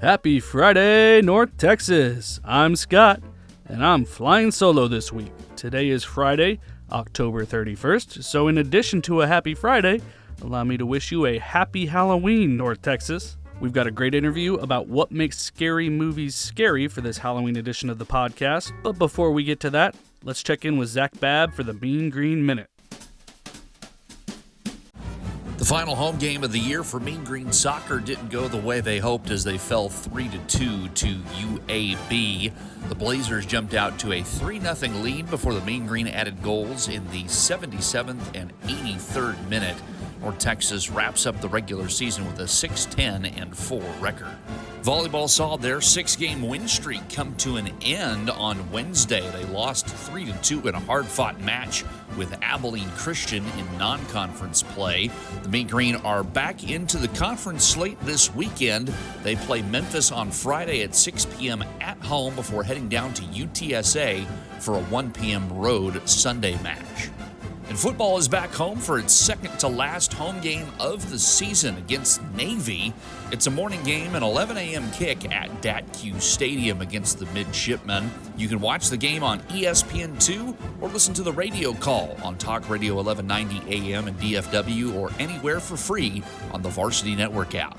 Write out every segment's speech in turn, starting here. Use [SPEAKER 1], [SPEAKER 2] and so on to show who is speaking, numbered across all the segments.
[SPEAKER 1] Happy Friday, North Texas! I'm Scott, and I'm flying solo this week. Today is Friday, October 31st, so in addition to a happy Friday, allow me to wish you a happy Halloween, North Texas. We've got a great interview about what makes scary movies scary for this Halloween edition of the podcast, but before we get to that, let's check in with Zach Babb for the Mean Green Minute.
[SPEAKER 2] The final home game of the year for Mean Green Soccer didn't go the way they hoped as they fell 3-2 to UAB. The Blazers jumped out to a 3-0 lead before the Mean Green added goals in the 77th and 83rd minute. North Texas wraps up the regular season with a 6-10-4 record. Volleyball saw their 6-game win streak come to an end on Wednesday. They lost 3-2 in a hard-fought match with Abilene Christian in non-conference play. The Mean Green are back into the conference slate this weekend. They play Memphis on Friday at 6 p.m. at home before heading down to UTSA for a 1 p.m. road Sunday match. And football is back home for its second-to-last home game of the season against Navy. It's a morning game, an 11 a.m. kick at DATQ Stadium against the Midshipmen. You can watch the game on ESPN2 or listen to the radio call on Talk Radio 1190 AM and DFW or anywhere for free on the Varsity Network app.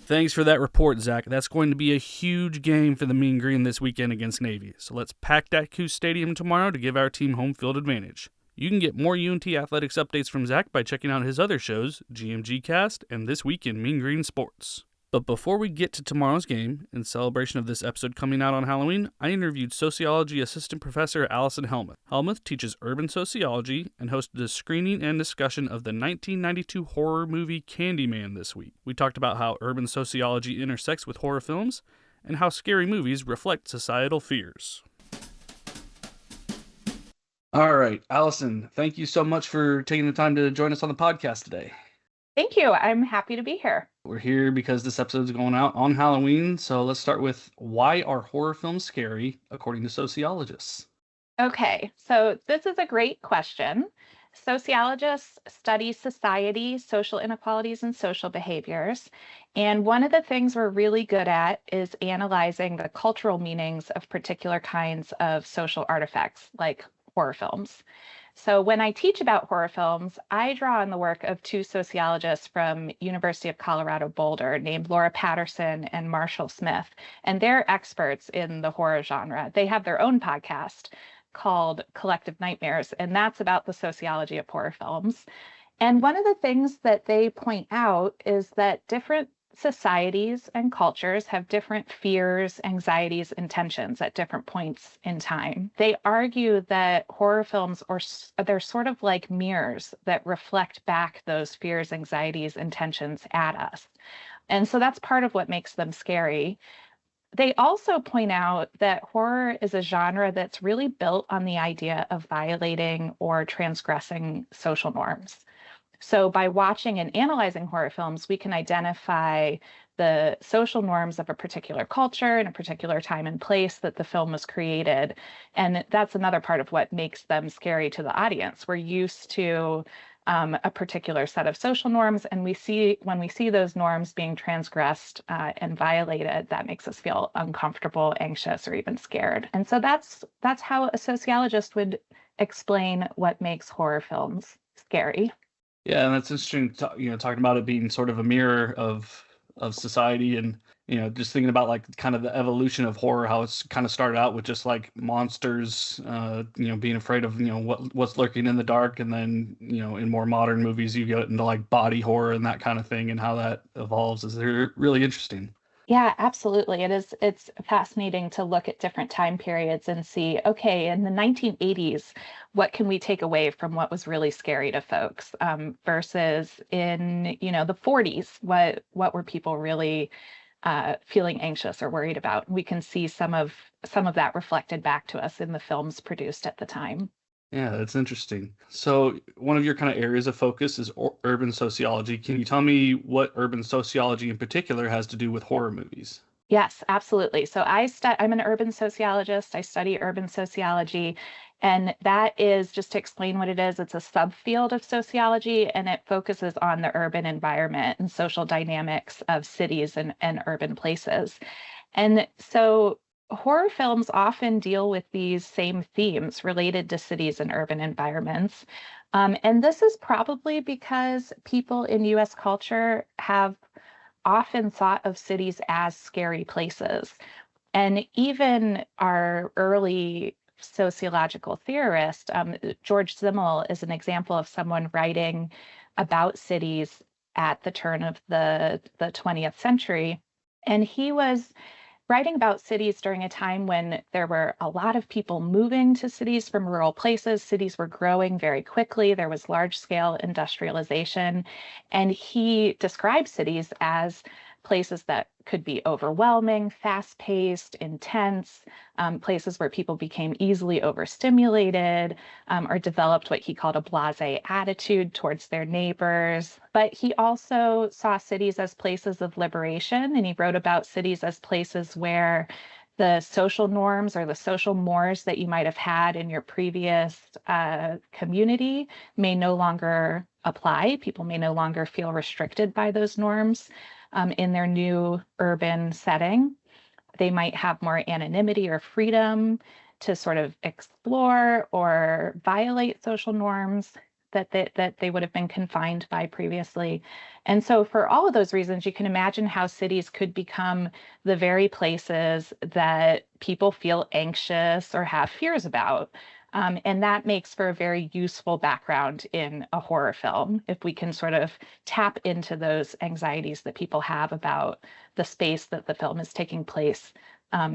[SPEAKER 1] Thanks for that report, Zach. That's going to be a huge game for the Mean Green this weekend against Navy. So let's pack DATQ Stadium tomorrow to give our team home field advantage. You can get more UNT athletics updates from Zach by checking out his other shows, GMG Cast and This Week in Mean Green Sports. But before we get to tomorrow's game, in celebration of this episode coming out on Halloween, I interviewed sociology assistant professor Allison Helmuth. Helmuth teaches urban sociology and hosted a screening and discussion of the 1992 horror movie Candyman this week. We talked about how urban sociology intersects with horror films and how scary movies reflect societal fears. All right, Allison, thank you so much for taking the time to join us on the podcast today.
[SPEAKER 3] Thank you. I'm happy to be here.
[SPEAKER 1] We're here because this episode is going out on Halloween, so let's start with why are horror films scary, according to sociologists?
[SPEAKER 3] Okay, so this is a great question. Sociologists study society, social inequalities, and social behaviors. And one of the things we're really good at is analyzing the cultural meanings of particular kinds of social artifacts, like horror films. So when I teach about horror films, I draw on the work of two sociologists from University of Colorado Boulder named Laura Patterson and Marshall Smith, and they're experts in the horror genre. They have their own podcast called Collective Nightmares, and that's about the sociology of horror films. And one of the things that they point out is that different societies and cultures have different fears, anxieties, and tensions at different points in time. They argue that horror films they're sort of like mirrors that reflect back those fears, anxieties, and tensions at us. And so that's part of what makes them scary. They also point out that horror is a genre that's really built on the idea of violating or transgressing social norms. So by watching and analyzing horror films, we can identify the social norms of a particular culture and a particular time and place that the film was created. And that's another part of what makes them scary to the audience. We're used to a particular set of social norms, and when we see those norms being transgressed and violated, that makes us feel uncomfortable, anxious, or even scared. And so that's how a sociologist would explain what makes horror films scary.
[SPEAKER 1] Yeah, and that's interesting, talking about it being sort of a mirror of society and, just thinking about like kind of the evolution of horror, how it's kind of started out with just like monsters, being afraid of, what's lurking in the dark. And then, in more modern movies, you get into like body horror and that kind of thing and how that evolves is really interesting.
[SPEAKER 3] Yeah, absolutely. It's fascinating to look at different time periods and see, okay, in the 1980s, what can we take away from what was really scary to folks versus in, the 40s, what were people really feeling anxious or worried about? We can see some of that reflected back to us in the films produced at the time.
[SPEAKER 1] Yeah, that's interesting. So one of your kind of areas of focus is urban sociology. Can you tell me what urban sociology in particular has to do with horror movies?
[SPEAKER 3] Yes, absolutely. So I'm an urban sociologist. I study urban sociology, And that is, just to explain what it is, it's a subfield of sociology, and it focuses on the urban environment and social dynamics of cities and urban places. And so horror films often deal with these same themes related to cities and urban environments. And this is probably because people in US culture have often thought of cities as scary places. And even our early sociological theorist, George Simmel, is an example of someone writing about cities at the turn of the 20th century. And he was writing about cities during a time when there were a lot of people moving to cities from rural places. Cities were growing very quickly. There was large scale industrialization. And he described cities as places that could be overwhelming, fast paced, intense, places where people became easily overstimulated, or developed what he called a blase attitude towards their neighbors. But he also saw cities as places of liberation, and he wrote about cities as places where the social norms or the social mores that you might have had in your previous community may no longer apply. People may no longer feel restricted by those norms in their new urban setting. They might have more anonymity or freedom to sort of explore or violate social norms that they would have been confined by previously. And so for all of those reasons, you can imagine how cities could become the very places that people feel anxious or have fears about. And that makes for a very useful background in a horror film if we can sort of tap into those anxieties that people have about the space that the film is taking place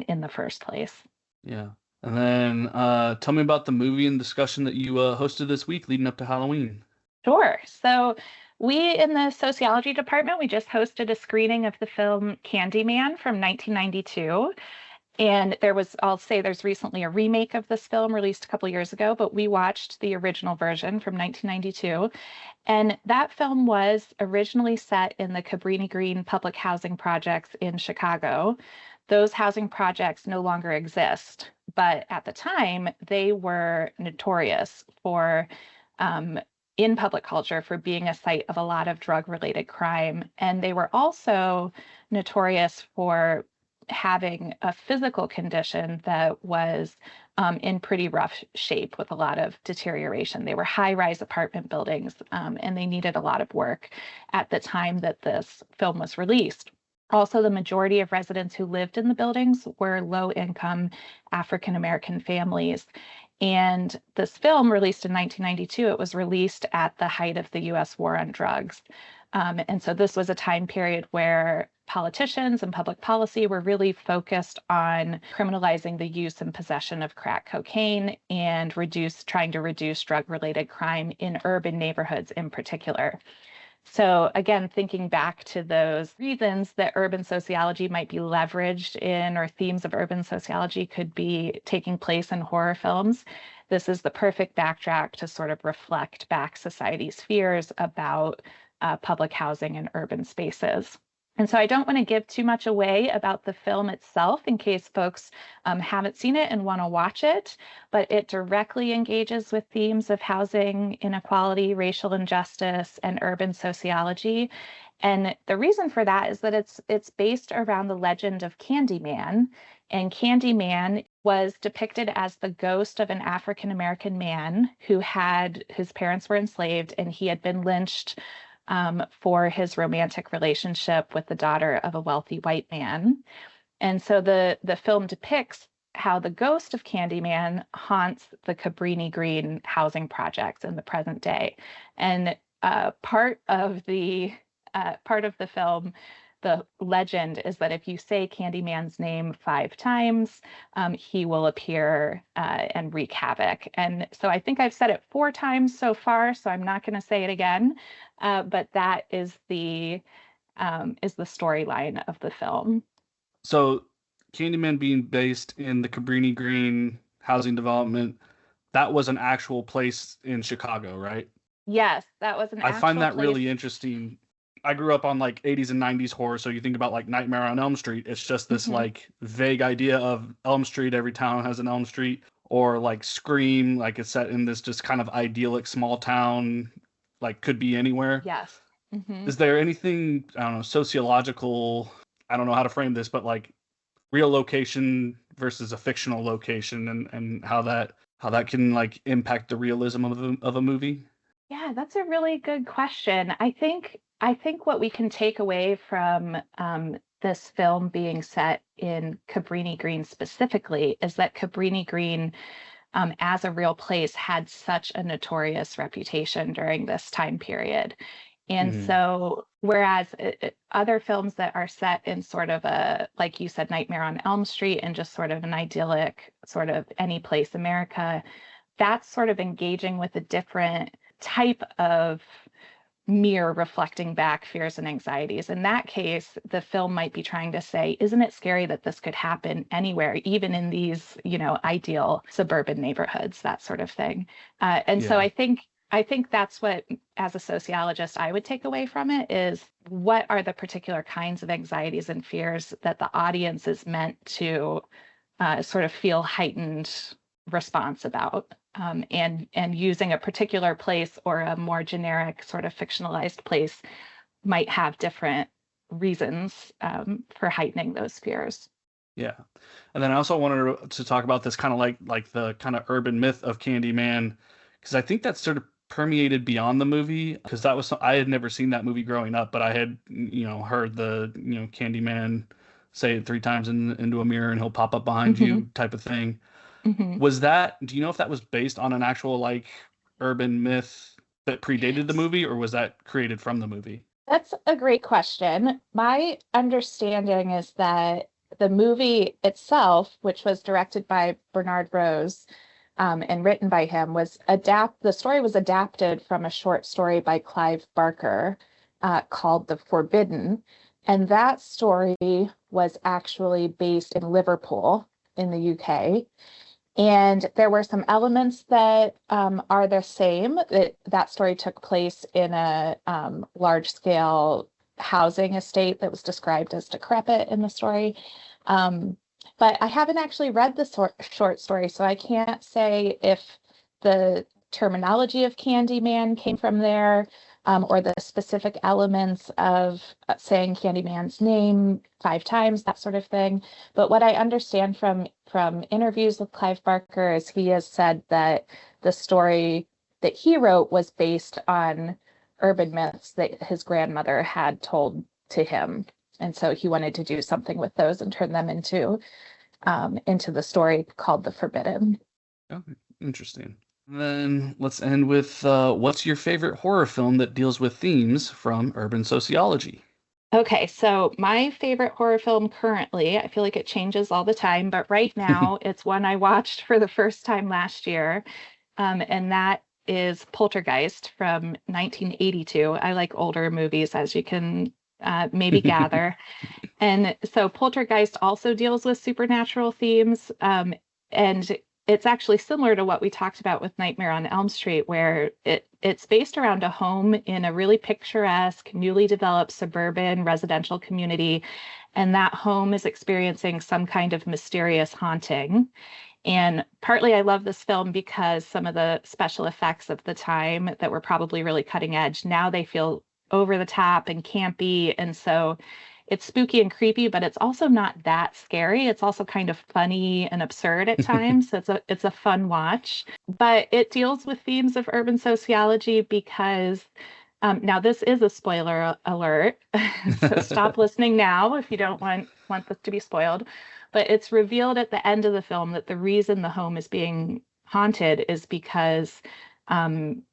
[SPEAKER 3] in the first place.
[SPEAKER 1] Yeah. And then tell me about the movie and discussion that you hosted this week leading up to Halloween.
[SPEAKER 3] Sure. So we in the sociology department, we just hosted a screening of the film Candyman from 1992. And I'll say there's recently a remake of this film released a couple years ago, but we watched the original version from 1992. And that film was originally set in the Cabrini Green public housing projects in Chicago. Those housing projects no longer exist, but at the time, they were notorious for, in public culture, for being a site of a lot of drug-related crime. And they were also notorious for having a physical condition that was in pretty rough shape with a lot of deterioration. They were high-rise apartment buildings, and they needed a lot of work at the time that this film was released. Also, the majority of residents who lived in the buildings were low-income African-American families. And this film, released in 1992, it was released at the height of the US war on drugs. And so this was a time period where politicians and public policy were really focused on criminalizing the use and possession of crack cocaine and trying to reduce drug-related crime in urban neighborhoods in particular. So again, thinking back to those reasons that urban sociology might be leveraged in, or themes of urban sociology could be taking place in horror films, this is the perfect backdrop to sort of reflect back society's fears about public housing and urban spaces. And so I don't want to give too much away about the film itself in case folks haven't seen it and want to watch it, but it directly engages with themes of housing inequality, racial injustice, and urban sociology. And the reason for that is that it's based around the legend of Candyman. And Candyman was depicted as the ghost of an African-American man whose parents were enslaved, and he had been lynched for his romantic relationship with the daughter of a wealthy white man. And so the film depicts how the ghost of Candyman haunts the Cabrini Green housing projects in the present day. And part of the film, the legend is that if you say Candyman's name 5 times, he will appear and wreak havoc. And so I think I've said it 4 times so far, so I'm not going to say it again. But that is the storyline of the film.
[SPEAKER 1] So Candyman being based in the Cabrini Green housing development, that was an actual place in Chicago, right?
[SPEAKER 3] Yes, that was an
[SPEAKER 1] I find that
[SPEAKER 3] place.
[SPEAKER 1] really interesting. I grew up on like 80s and 90s horror, so you think about like Nightmare on Elm Street. It's just this like vague idea of Elm Street. Every town has an Elm Street. or like Scream, like it's set in this just kind of idyllic small town, like could be anywhere.
[SPEAKER 3] Yes. Hmm.
[SPEAKER 1] Is there anything, I don't know, sociological, I don't know how to frame this, but like real location versus a fictional location, and how that can like impact the realism of a movie?
[SPEAKER 3] Yeah, that's a really good question. I think what we can take away from this film being set in Cabrini Green specifically is that Cabrini Green, as a real place, had such a notorious reputation during this time period. And
[SPEAKER 1] Hmm.
[SPEAKER 3] so, whereas other films that are set in sort of a, like you said, Nightmare on Elm Street and just sort of an idyllic, sort of any place America, that's sort of engaging with a different type of mirror reflecting back fears and anxieties. In that case, the film might be trying to say, isn't it scary that this could happen anywhere, even in these, ideal suburban neighborhoods, that sort of thing. And so
[SPEAKER 1] Yeah.
[SPEAKER 3] I think that's what, as a sociologist, I would take away from it is what are the particular kinds of anxieties and fears that the audience is meant to sort of feel heightened response about, and using a particular place or a more generic sort of fictionalized place might have different reasons for heightening those fears.
[SPEAKER 1] Yeah. And then I also wanted to talk about this kind of like the kind of urban myth of Candyman, because I think that's sort of permeated beyond the movie. Because I had never seen that movie growing up, but I had heard the Candyman say it three times into a mirror and he'll pop up behind
[SPEAKER 3] Hmm.
[SPEAKER 1] you type of thing.
[SPEAKER 3] Hmm.
[SPEAKER 1] Do you know if that was based on an actual like urban myth that predated the movie, or was that created from the movie?
[SPEAKER 3] That's a great question. My understanding is that the movie itself, which was directed by Bernard Rose, and written by him, the story was adapted from a short story by Clive Barker, called The Forbidden. And that story was actually based in Liverpool in the UK. And there were some elements that are the same. That story took place in a large scale housing estate that was described as decrepit in the story. Um, but I haven't actually read the short story, so I can't say if the terminology of Candyman came from there, or the specific elements of saying Candyman's name 5 times, that sort of thing. But what I understand from interviews with Clive Barker is he has said that the story that he wrote was based on urban myths that his grandmother had told to him. And so he wanted to do something with those and turn them into the story called The Forbidden.
[SPEAKER 1] Okay, interesting. Then let's end with what's your favorite horror film that deals with themes from urban sociology?
[SPEAKER 3] Okay, so my favorite horror film currently, I feel like it changes all the time, but right now it's one I watched for the first time last year, and that is Poltergeist from 1982. I like older movies, as you can maybe gather. And so Poltergeist also deals with supernatural themes. And it's actually similar to what we talked about with Nightmare on Elm Street, where it's based around a home in a really picturesque, newly developed suburban residential community. And that home is experiencing some kind of mysterious haunting. And partly I love this film because some of the special effects of the time that were probably really cutting edge, now they feel over the top and campy. And so it's spooky and creepy, but it's also not that scary. It's also kind of funny and absurd at times. So it's a fun watch. But it deals with themes of urban sociology because now this is a spoiler alert. So stop listening now if you don't want this to be spoiled. But it's revealed at the end of the film that the reason the home is being haunted is because um,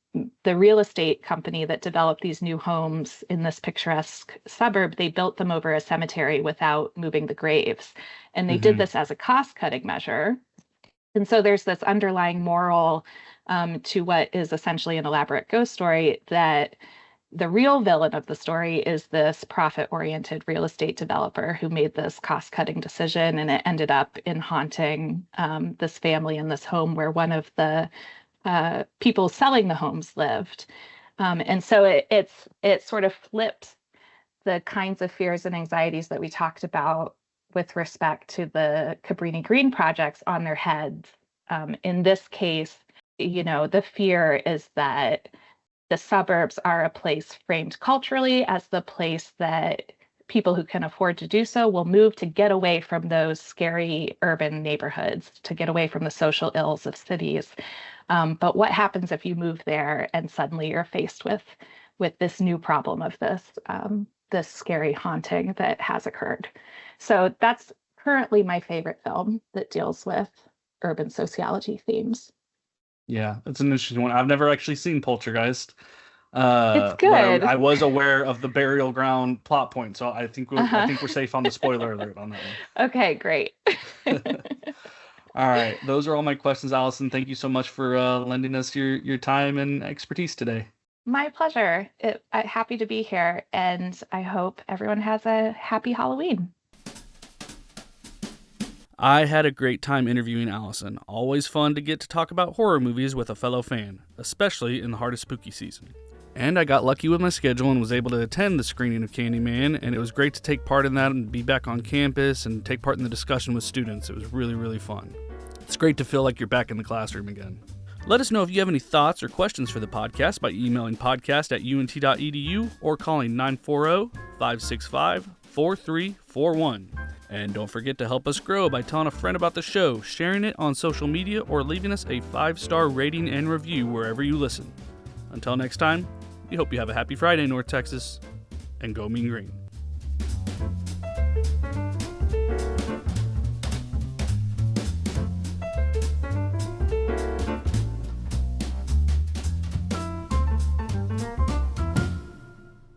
[SPEAKER 3] the real estate company that developed these new homes in this picturesque suburb, they built them over a cemetery without moving the graves. And they did
[SPEAKER 1] Hmm.
[SPEAKER 3] this as a cost-cutting measure. And so there's this underlying moral to what is essentially an elaborate ghost story, that the real villain of the story is this profit-oriented real estate developer who made this cost-cutting decision, and it ended up in haunting this family in this home where one of the people selling the homes lived. And so it sort of flips the kinds of fears and anxieties that we talked about with respect to the Cabrini Green projects on their heads, In this case, the fear is that the suburbs are a place framed culturally as the place that people who can afford to do so will move to get away from those scary urban neighborhoods, to get away from the social ills of cities. But what happens if you move there and suddenly you're faced with this new problem of this scary haunting that has occurred? So that's currently my favorite film that deals with urban sociology themes.
[SPEAKER 1] Yeah, it's an interesting one. I've never actually seen Poltergeist,
[SPEAKER 3] It's
[SPEAKER 1] but
[SPEAKER 3] good.
[SPEAKER 1] I was aware of the burial ground plot point, so I think
[SPEAKER 3] Uh-huh.
[SPEAKER 1] we're safe on the spoiler alert on that
[SPEAKER 3] Okay, great.
[SPEAKER 1] one. All right, those are all my questions, Allison. Thank you so much for lending us your time and expertise today.
[SPEAKER 3] My pleasure. I'm happy to be here, and I hope everyone has a happy Halloween.
[SPEAKER 1] I had a great time interviewing Allison. Always fun to get to talk about horror movies with a fellow fan, especially in the heart of spooky season. And I got lucky with my schedule and was able to attend the screening of Candyman, and it was great to take part in that and be back on campus and take part in the discussion with students. It was really, really fun. It's great to feel like you're back in the classroom again. Let us know if you have any thoughts or questions for the podcast by emailing podcast@unt.edu or calling 940-565-4341. And don't forget to help us grow by telling a friend about the show, sharing it on social media, or leaving us a 5-star rating and review wherever you listen. Until next time, we hope you have a happy Friday, North Texas, and go Mean Green.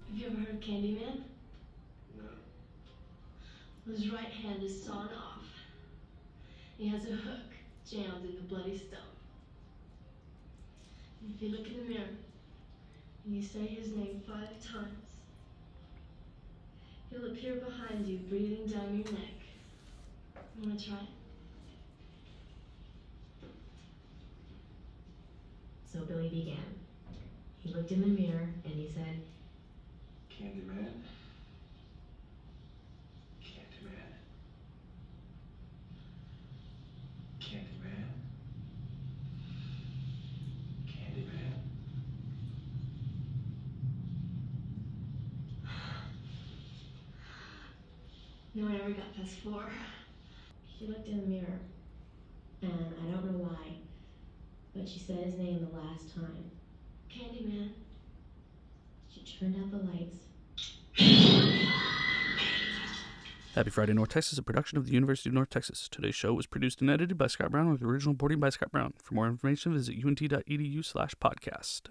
[SPEAKER 4] Have you ever heard of Candyman? No. His right hand is sawn off. He has a hook jammed in the bloody stone. And if you look in the mirror and you say his name 5 times, he'll appear behind you, breathing down your neck. You want to try it?
[SPEAKER 5] So Billy began. He looked in the mirror and he said,
[SPEAKER 6] Candyman. Candyman. Candyman. Candyman.
[SPEAKER 4] No one ever got past 4.
[SPEAKER 5] she looked in the mirror, and I don't know why, but she said his name the last time.
[SPEAKER 4] Candyman.
[SPEAKER 5] She turned out the lights.
[SPEAKER 1] Happy Friday, North Texas, a production of the University of North Texas. Today's show was produced and edited by Scott Brown with original reporting by Scott Brown. For more information, visit unt.edu/podcast.